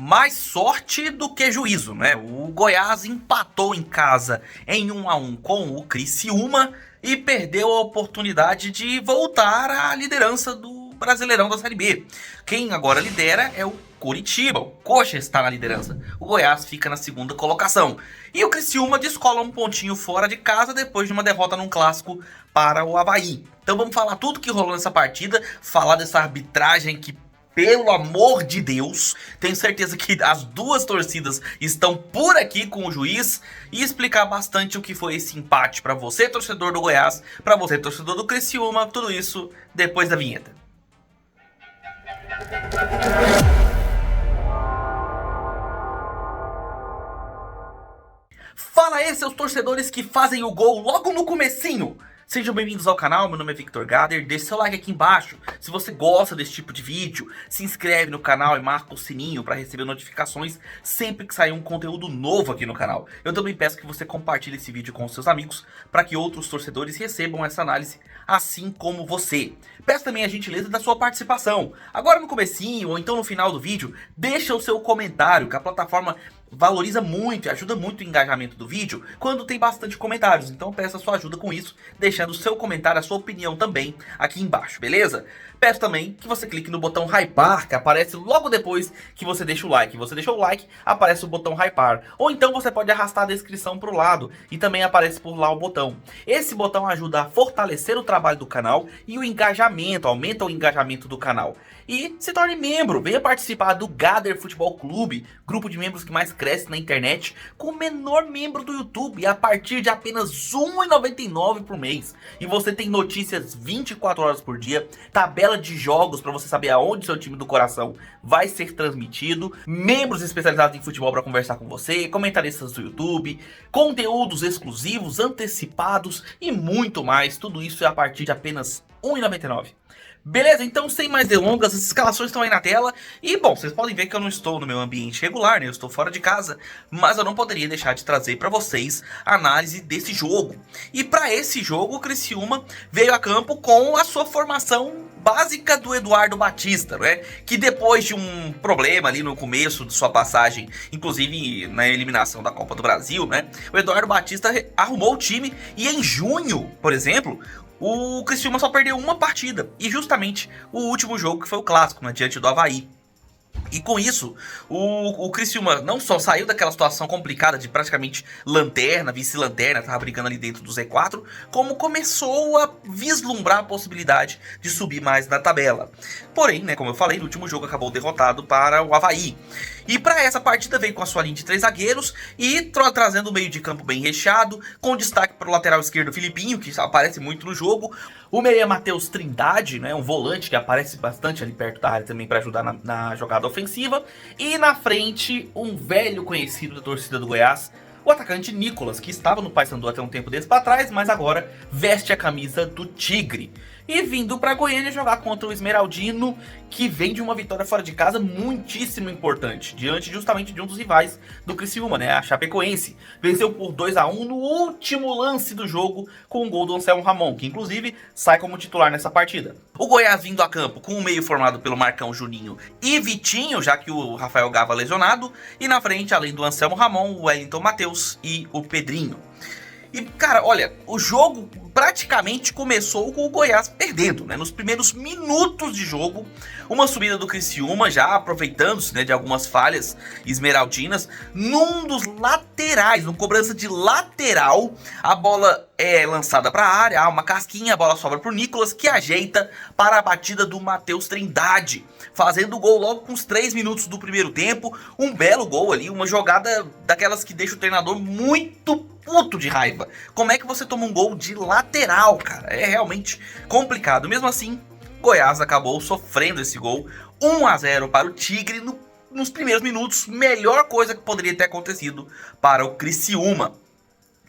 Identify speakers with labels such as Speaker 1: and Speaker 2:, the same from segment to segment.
Speaker 1: mais sorte do que juízo, né? O Goiás empatou em casa em 1-1 com o Criciúma e perdeu a oportunidade de voltar à liderança do Brasileirão da Série B. Quem agora lidera é o Coritiba, o Coxa está na liderança. O Goiás fica na segunda colocação. E o Criciúma descola um pontinho fora de casa depois de uma derrota num clássico para o Avaí. Então vamos falar tudo que rolou nessa partida, falar dessa arbitragem que, pelo amor de Deus, tenho certeza que as duas torcidas estão por aqui com o juiz e explicar bastante o que foi esse empate para você, torcedor do Goiás, para você, torcedor do Criciúma, tudo isso depois da vinheta. Fala aí, seus torcedores que fazem o gol logo no comecinho! Sejam bem-vindos ao canal, meu nome é Victor Gader, deixe seu like aqui embaixo. Se você gosta desse tipo de vídeo, se inscreve no canal e marca o sininho para receber notificações sempre que sair um conteúdo novo aqui no canal. Eu também peço que você compartilhe esse vídeo com os seus amigos para que outros torcedores recebam essa análise assim como você. Peço também a gentileza da sua participação. Agora no comecinho ou então no final do vídeo, deixa o seu comentário, que a plataforma valoriza muito e ajuda muito o engajamento do vídeo quando tem bastante comentários. Então peço a sua ajuda com isso, deixando o seu comentário, a sua opinião também aqui embaixo, beleza? Peço também que você clique no botão hypar, que aparece logo depois que você deixa o like. Você deixou o like, aparece o botão hypar. Ou então você pode arrastar a descrição para o lado e também aparece por lá o botão. Esse botão ajuda a fortalecer o trabalho do canal e o engajamento, aumenta o engajamento do canal. E se torne membro, venha participar do Gader Futebol Clube, grupo de membros que mais cresce na internet, com o menor membro do YouTube a partir de apenas R$ 1,99 por mês. E você tem notícias 24 horas por dia, tabela de jogos para você saber aonde seu time do coração vai ser transmitido, membros especializados em futebol para conversar com você, comentaristas do YouTube, conteúdos exclusivos, antecipados e muito mais. Tudo isso é a partir de apenas R$ 1,99. Beleza, então sem mais delongas, as escalações estão aí na tela. E bom, vocês podem ver que eu não estou no meu ambiente regular, né? Eu estou fora de casa, mas eu não poderia deixar de trazer para vocês a análise desse jogo. E para esse jogo o Criciúma veio a campo com a sua formação básica do Eduardo Batista, né? Que depois de um problema ali no começo de sua passagem, inclusive na eliminação da Copa do Brasil, né? O Eduardo Batista arrumou o time e em junho, por exemplo, o Criciúma só perdeu uma partida, e justamente o último jogo, que foi o clássico, né, diante do Avaí. E com isso, o Criciúma não só saiu daquela situação complicada de praticamente lanterna, vice-lanterna, tava brigando ali dentro do Z4, como começou a vislumbrar a possibilidade de subir mais na tabela. Porém, né, como eu falei, no último jogo acabou derrotado para o Avaí. E para essa partida veio com a sua linha de 3 zagueiros e trazendo o meio de campo bem recheado, com destaque para o lateral esquerdo Filipinho, que aparece muito no jogo. O meia Matheus Trindade, né, um volante que aparece bastante ali perto da área também para ajudar na jogada ofensiva. E na frente, um velho conhecido da torcida do Goiás, o atacante Nicolas, que estava no Paysandu até um tempo desse para trás, mas agora veste a camisa do Tigre. E vindo para Goiânia jogar contra o Esmeraldino, que vem de uma vitória fora de casa muitíssimo importante, diante justamente de um dos rivais do Criciúma, né, a Chapecoense. Venceu por 2-1 no último lance do jogo com o gol do Anselmo Ramon, que inclusive sai como titular nessa partida. O Goiás vindo a campo com o meio formado pelo Marcão, Juninho e Vitinho, já que o Rafael Gava lesionado, e na frente, além do Anselmo Ramon, o Wellington Matheus e o Pedrinho. E, cara, olha, o jogo praticamente começou com o Goiás perdendo, né? Nos primeiros minutos de jogo, uma subida do Criciúma, já aproveitando-se, né, de algumas falhas esmeraldinas, num dos laterais, numa cobrança de lateral, a bola é lançada para a área, há uma casquinha, a bola sobra para o Nicolas, que ajeita para a batida do Matheus Trindade, fazendo o gol logo com os 3 minutos do primeiro tempo. Um belo gol ali, uma jogada daquelas que deixa o treinador muito puto de raiva. Como é que você toma um gol de lateral, cara? É realmente complicado. Mesmo assim, Goiás acabou sofrendo esse gol. 1-0 para o Tigre nos primeiros minutos. Melhor coisa que poderia ter acontecido para o Criciúma.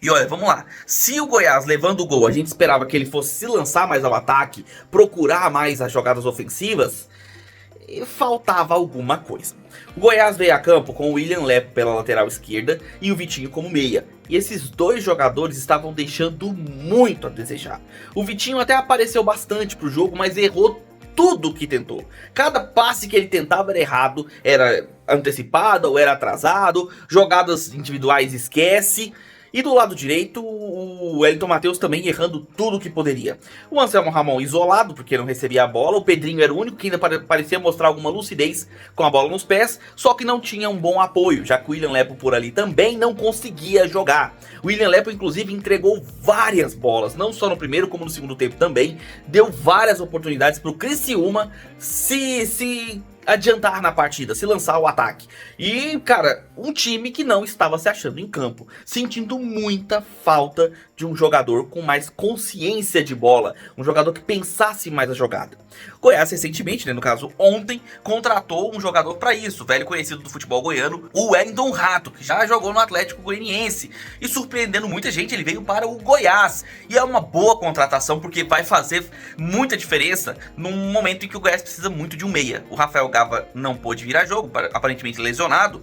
Speaker 1: E olha, vamos lá, se o Goiás levando o gol, a gente esperava que ele fosse se lançar mais ao ataque, procurar mais as jogadas ofensivas, faltava alguma coisa. O Goiás veio a campo com o William Lepo pela lateral esquerda e o Vitinho como meia. E esses dois jogadores estavam deixando muito a desejar. O Vitinho até apareceu bastante pro jogo, mas errou tudo que tentou. Cada passe que ele tentava era errado, era antecipado ou era atrasado, jogadas individuais esquece. E do lado direito, o Wellington Matheus também errando tudo que poderia. O Anselmo Ramon isolado, porque não recebia a bola. O Pedrinho era o único que ainda parecia mostrar alguma lucidez com a bola nos pés, só que não tinha um bom apoio, já que o William Lepo por ali também não conseguia jogar. O William Lepo inclusive entregou várias bolas, não só no primeiro como no segundo tempo também. Deu várias oportunidades para o Criciúma se adiantar na partida, se lançar o ataque. E, cara, um time que não estava se achando em campo, sentindo muita falta de um jogador com mais consciência de bola, um jogador que pensasse mais a jogada. Goiás recentemente, né, no caso ontem, contratou um jogador para isso, velho conhecido do futebol goiano, o Wellington Rato, que já jogou no Atlético Goianiense. E surpreendendo muita gente, ele veio para o Goiás. E é uma boa contratação porque vai fazer muita diferença num momento em que o Goiás precisa muito de um meia. O Rafael Gava não pôde vir a jogo, aparentemente lesionado.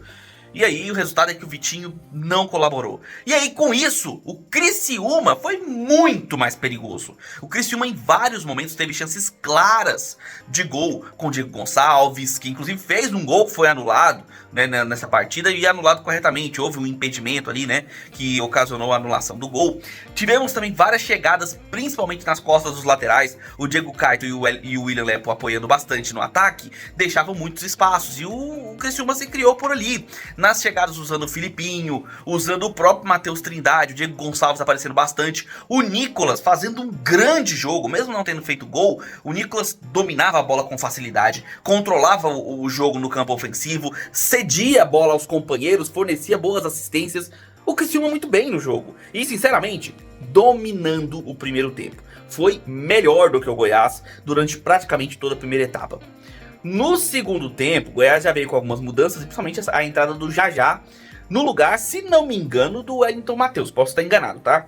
Speaker 1: E aí o resultado é que o Vitinho não colaborou. E aí com isso, o Criciúma foi muito mais perigoso. O Criciúma em vários momentos teve chances claras de gol com o Diego Gonçalves, que inclusive fez um gol que foi anulado, né, nessa partida, e anulado corretamente. Houve um impedimento ali, né, que ocasionou a anulação do gol. Tivemos também várias chegadas, principalmente nas costas dos laterais. O Diego Caito e o William Lepo apoiando bastante no ataque, deixavam muitos espaços. E o Criciúma se criou por ali. Nas chegadas usando o Filipinho, usando o próprio Matheus Trindade, o Diego Gonçalves aparecendo bastante, o Nicolas fazendo um grande jogo, mesmo não tendo feito gol. O Nicolas dominava a bola com facilidade, controlava o jogo no campo ofensivo, cedia a bola aos companheiros, fornecia boas assistências. O Criciúma muito bem no jogo e, sinceramente, dominando o primeiro tempo. Foi melhor do que o Goiás durante praticamente toda a primeira etapa. No segundo tempo, o Goiás já veio com algumas mudanças, principalmente a entrada do Jajá no lugar, se não me engano, do Wellington Matheus. Posso estar enganado, tá?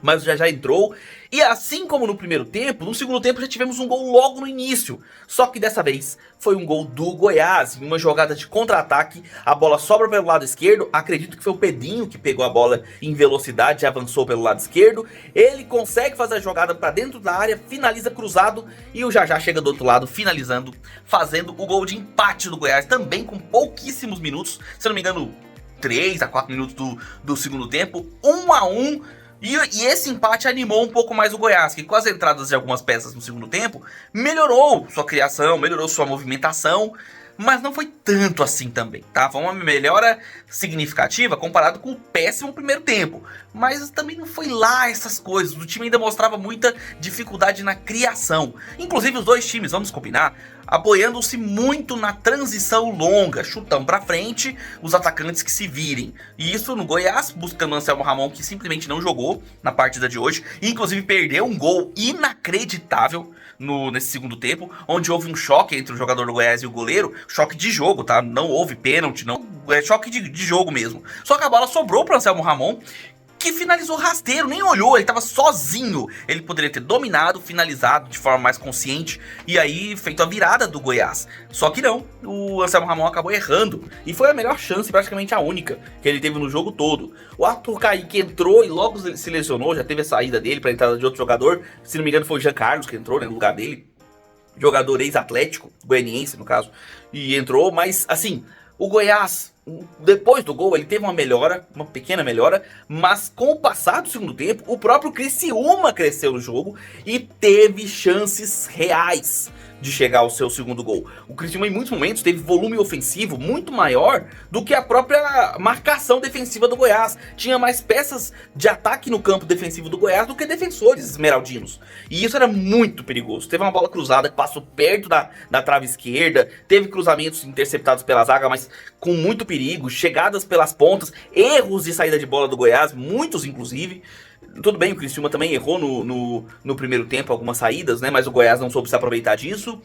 Speaker 1: Mas o Jajá entrou, e assim como no primeiro tempo, no segundo tempo já tivemos um gol logo no início. Só que dessa vez foi um gol do Goiás, em uma jogada de contra-ataque. A bola sobra pelo lado esquerdo, acredito que foi o Pedrinho que pegou a bola em velocidade e avançou pelo lado esquerdo. Ele consegue fazer a jogada para dentro da área, finaliza cruzado, e o Jajá chega do outro lado finalizando, fazendo o gol de empate do Goiás, também com pouquíssimos minutos, se não me engano 3 a 4 minutos do segundo tempo, 1-1. E esse empate animou um pouco mais o Goiás, que com as entradas de algumas peças no segundo tempo, melhorou sua criação, melhorou sua movimentação, mas não foi tanto assim também, tá? Foi uma melhora significativa comparado com o péssimo primeiro tempo, mas também não foi lá essas coisas. O time ainda mostrava muita dificuldade na criação. Inclusive os dois times, vamos combinar, apoiando-se muito na transição longa, chutão pra frente, os atacantes que se virem. E isso no Goiás, buscando o Anselmo Ramon, que simplesmente não jogou na partida de hoje, e inclusive perdeu um gol inacreditável nesse segundo tempo, onde houve um choque entre o jogador do Goiás e o goleiro, choque de jogo, tá? Não houve pênalti, não, é choque de jogo mesmo. Só que a bola sobrou para o Anselmo Ramon, que finalizou rasteiro, nem olhou, ele tava sozinho. Ele poderia ter dominado, finalizado de forma mais consciente e aí feito a virada do Goiás. Só que não, o Anselmo Ramon acabou errando e foi a melhor chance, praticamente a única, que ele teve no jogo todo. O Arthur Kaique entrou e logo se lesionou, já teve a saída dele para a entrada de outro jogador. Se não me engano foi o Jean Carlos que entrou, né, no lugar dele. Jogador ex-Atlético, goianiense no caso, e entrou, mas assim, o Goiás, depois do gol, ele teve uma melhora, uma pequena melhora, mas com o passar do segundo tempo, o próprio Criciúma cresceu no jogo e teve chances reais de chegar ao seu segundo gol. O Criciúma em muitos momentos teve volume ofensivo muito maior do que a própria marcação defensiva do Goiás. Tinha mais peças de ataque no campo defensivo do Goiás do que defensores esmeraldinos. E isso era muito perigoso. Teve uma bola cruzada que passou perto da trave esquerda, teve cruzamentos interceptados pela zaga, mas com muito perigo, chegadas pelas pontas, erros de saída de bola do Goiás, muitos inclusive. Tudo bem, o Criciúma também errou no primeiro tempo algumas saídas, né? Mas o Goiás não soube se aproveitar disso.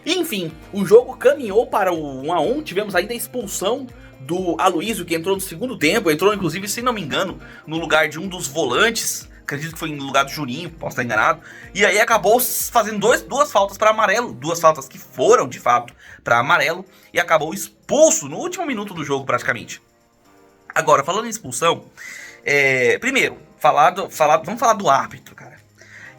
Speaker 1: Enfim, o jogo caminhou para o 1-1. Tivemos ainda a expulsão do Aloysio, que entrou no segundo tempo. Entrou, inclusive, se não me engano, no lugar de um dos volantes. Acredito que foi no lugar do Juninho, posso estar enganado. E aí acabou fazendo duas faltas para amarelo. Duas faltas que foram, de fato, para amarelo. E acabou expulso no último minuto do jogo, praticamente. Agora, falando em expulsão, primeiro, vamos falar do árbitro, cara.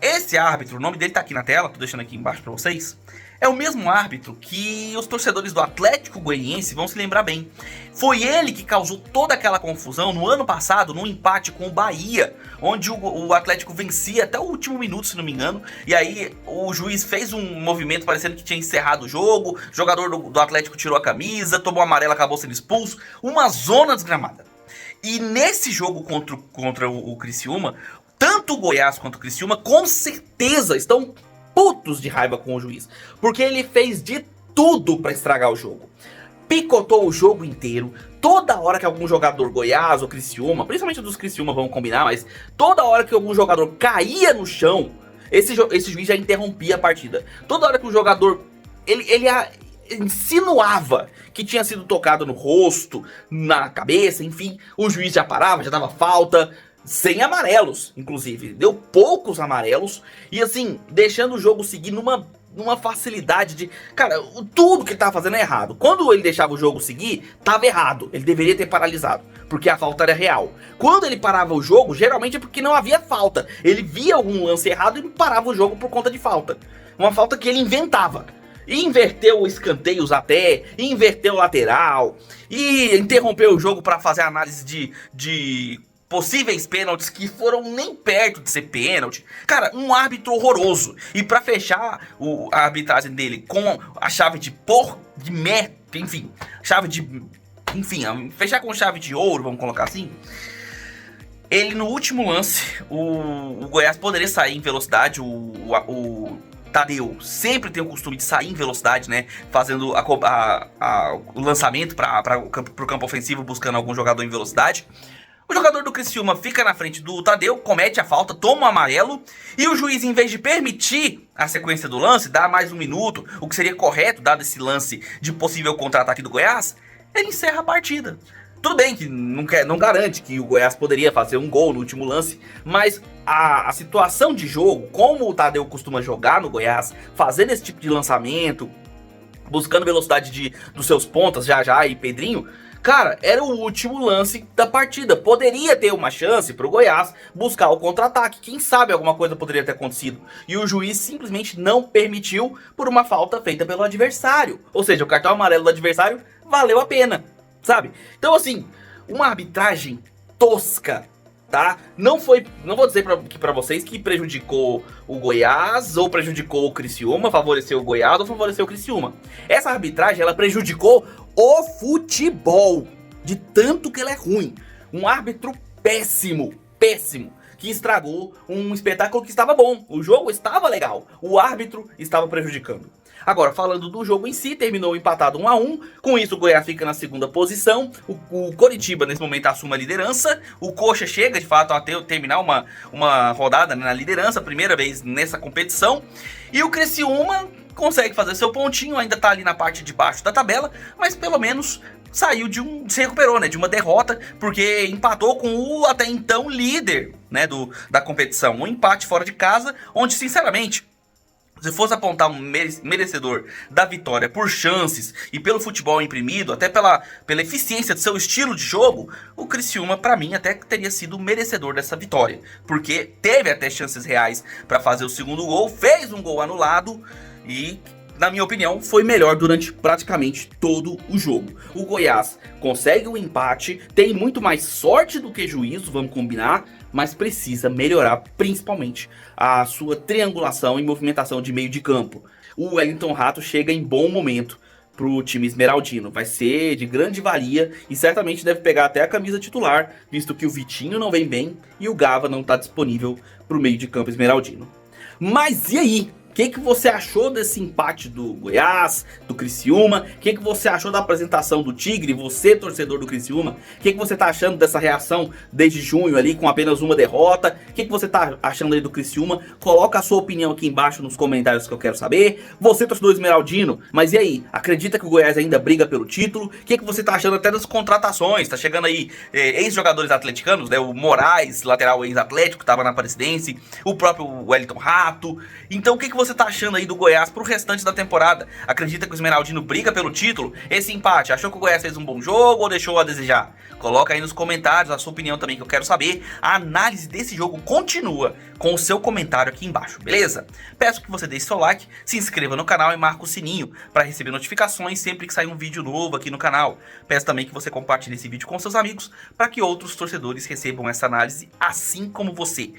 Speaker 1: Esse árbitro, o nome dele tá aqui na tela, tô deixando aqui embaixo pra vocês. É o mesmo árbitro que os torcedores do Atlético Goianiense vão se lembrar bem. Foi ele que causou toda aquela confusão no ano passado, num empate com o Bahia, onde o Atlético vencia até o último minuto, se não me engano. E aí o juiz fez um movimento parecendo que tinha encerrado o jogo, o jogador do Atlético tirou a camisa, tomou amarelo, acabou sendo expulso. Uma zona desgramada. E nesse jogo contra o Criciúma, tanto o Goiás quanto o Criciúma com certeza estão putos de raiva com o juiz, porque ele fez de tudo pra estragar o jogo. Picotou o jogo inteiro. Toda hora que algum jogador Goiás ou Criciúma, principalmente dos Criciúma, vamos combinar, mas toda hora que algum jogador caía no chão, esse juiz já interrompia a partida. Toda hora que o jogador ele insinuava que tinha sido tocado no rosto, na cabeça, enfim, o juiz já parava, já dava falta. Sem amarelos, inclusive. Deu poucos amarelos. E assim, deixando o jogo seguir numa facilidade de... Cara, tudo que ele tava fazendo é errado. Quando ele deixava o jogo seguir, tava errado. Ele deveria ter paralisado, porque a falta era real. Quando ele parava o jogo, geralmente é porque não havia falta. Ele via algum lance errado e parava o jogo por conta de falta. Uma falta que ele inventava. E inverteu escanteios até, e inverteu lateral, e interrompeu o jogo para fazer análise de possíveis pênaltis que foram nem perto de ser pênalti. Cara, um árbitro horroroso. E pra fechar a arbitragem dele com a chave de enfim, fechar com chave de ouro, vamos colocar assim. Ele no último lance, o Goiás poderia sair em velocidade, o Tadeu sempre tem o costume de sair em velocidade, né? Fazendo o lançamento para o campo ofensivo, buscando algum jogador em velocidade. O jogador do Criciúma fica na frente do Tadeu, comete a falta, toma o amarelo. E o juiz, em vez de permitir a sequência do lance, dar mais um minuto, o que seria correto, dado esse lance de possível contra-ataque do Goiás, ele encerra a partida. Tudo bem que não garante que o Goiás poderia fazer um gol no último lance, mas a situação de jogo, como o Tadeu costuma jogar no Goiás, fazendo esse tipo de lançamento, buscando velocidade dos seus pontas, Já e Pedrinho... Cara, era o último lance da partida. Poderia ter uma chance pro Goiás buscar o contra-ataque. Quem sabe alguma coisa poderia ter acontecido. E o juiz simplesmente não permitiu por uma falta feita pelo adversário. Ou seja, o cartão amarelo do adversário valeu a pena, sabe? Então assim, uma arbitragem tosca, tá? Não vou dizer pra vocês que prejudicou o Goiás ou prejudicou o Criciúma, favoreceu o Goiás ou favoreceu o Criciúma. Essa arbitragem, ela prejudicou o futebol, de tanto que ele é ruim. Um árbitro péssimo, que estragou um espetáculo que estava bom. O jogo estava legal, o árbitro estava prejudicando. Agora, falando do jogo em si, terminou empatado 1-1. Com isso, o Goiás fica na segunda posição. O Coritiba, nesse momento, assume a liderança. O Coxa chega, de fato, a terminar uma rodada, né, na liderança, primeira vez nessa competição. E o Criciúma consegue fazer seu pontinho, ainda tá ali na parte de baixo da tabela, mas pelo menos saiu se recuperou, né, de uma derrota, porque empatou com o até então líder, né, da competição. Um empate fora de casa, onde, sinceramente, se fosse apontar um merecedor da vitória por chances e pelo futebol imprimido, até pela eficiência do seu estilo de jogo, o Criciúma, pra mim, até teria sido merecedor dessa vitória. Porque teve até chances reais pra fazer o segundo gol, fez um gol anulado e, na minha opinião, foi melhor durante praticamente todo o jogo. O Goiás consegue o empate, tem muito mais sorte do que juízo, vamos combinar, mas precisa melhorar principalmente a sua triangulação e movimentação de meio de campo. O Wellington Rato chega em bom momento pro time esmeraldino, vai ser de grande valia e certamente deve pegar até a camisa titular, visto que o Vitinho não vem bem e o Gava não está disponível pro meio de campo esmeraldino. Mas e aí? O que você achou desse empate do Goiás, do Criciúma? O que você achou da apresentação do Tigre? Você, torcedor do Criciúma, o que você tá achando dessa reação desde junho ali com apenas uma derrota? O que você tá achando aí do Criciúma? Coloca a sua opinião aqui embaixo nos comentários que eu quero saber. Você, torcedor esmeraldino, mas e aí? Acredita que o Goiás ainda briga pelo título? O que você tá achando até das contratações? Tá chegando aí ex-jogadores atleticanos, né? O Moraes, lateral ex-atlético, tava na Aparecidense, o próprio Wellington Rato. Então o que você você tá achando aí do Goiás pro restante da temporada? Acredita que o Esmeraldino briga pelo título? Esse empate, achou que o Goiás fez um bom jogo ou deixou a desejar? Coloca aí nos comentários a sua opinião também, que eu quero saber. A análise desse jogo continua com o seu comentário aqui embaixo, beleza? Peço que você deixe seu like, se inscreva no canal e marque o sininho para receber notificações sempre que sair um vídeo novo aqui no canal. Peço também que você compartilhe esse vídeo com seus amigos para que outros torcedores recebam essa análise assim como você.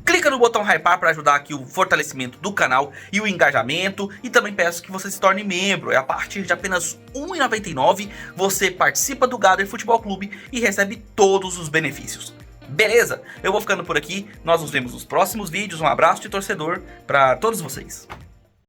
Speaker 1: Clica no botão hypar para ajudar aqui o fortalecimento do canal e o engajamento, e também peço que você se torne membro. A partir de apenas R$ 1,99 você participa do Gather Futebol Clube e recebe todos os benefícios. Beleza? Eu vou ficando por aqui, nós nos vemos nos próximos vídeos, um abraço de torcedor para todos vocês.